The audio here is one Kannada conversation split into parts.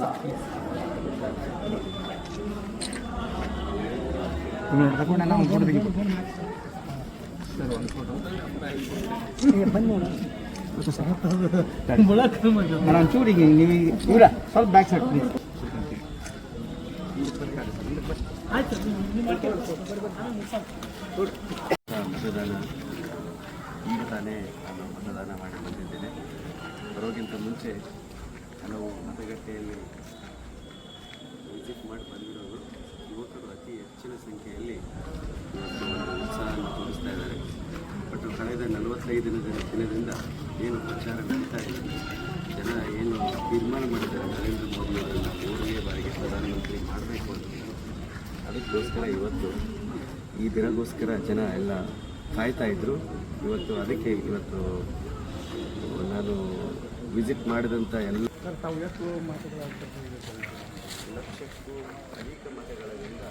ನಾವು ಫೋಟೋ ತೆಗಿಬೋದು ಸರ್, ಒಂದು ಫೋಟೋ ನಾನು ಒಂಚೂರಿಗೆ ನೀವು ಇವರ ಸ್ವಲ್ಪ ಬ್ಯಾಕ್ ಸೈಡ್ ಪ್ಲೀಸ್. ಮತದಾನ ಈಗ ತಾನೇ ನಾನು ಮತದಾನ ಮಾಡಿ ಬಂದಿದ್ದೇನೆ. ಬರೋಕ್ಕಿಂತ ಮುಂಚೆ ನಾವು ಮತಗಟ್ಟೆಯಲ್ಲಿ ವಿಸಿಟ್ ಮಾಡಿ ಬಂದಿರೋರು ಯುವಕರು ಅತಿ ಹೆಚ್ಚಿನ ಸಂಖ್ಯೆಯಲ್ಲಿ ಇವತ್ತು ಒಂದು ಉತ್ಸಾಹವನ್ನು ತೋರಿಸ್ತಾ ಇದ್ದಾರೆ. ಬಟ್ ಕಳೆದ 45 ದಿನದಿಂದ ಏನು ಪ್ರಚಾರ ನಡೀತಾ ಇದೆ, ಜನ ಏನು ತೀರ್ಮಾನ ಮಾಡಿದ್ದಾರೆ ನರೇಂದ್ರ ಮೋದಿ ಅವರನ್ನು 3ನೇ ಬಾರಿಗೆ ಪ್ರಧಾನಮಂತ್ರಿ ಮಾಡಬೇಕು ಅಂತ, ಅದಕ್ಕೋಸ್ಕರ ಇವತ್ತು ಈ ದಿನಗೋಸ್ಕರ ಜನ ಎಲ್ಲ ಕಾಯ್ತಾ ಇದ್ದರು. ಅದಕ್ಕೆ ಇವತ್ತು ನಾನು ವಿಸಿಟ್ ಮಾಡಿದಂಥ ಎಲ್ಲ ಲಕ್ಷಕ್ಕೂ ಅಧಿಕ ಮತಗಳಿಂದ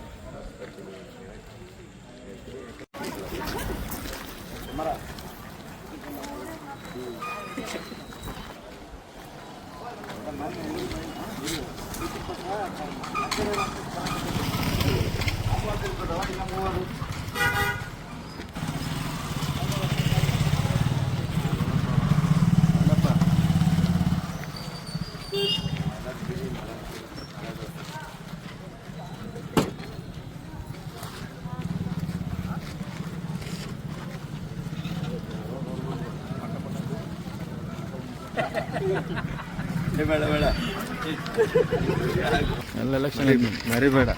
ಬೇಡ ಎಲ್ಲ ಎಲೆಕ್ಷನ್ ಮರಿಬೇಡ.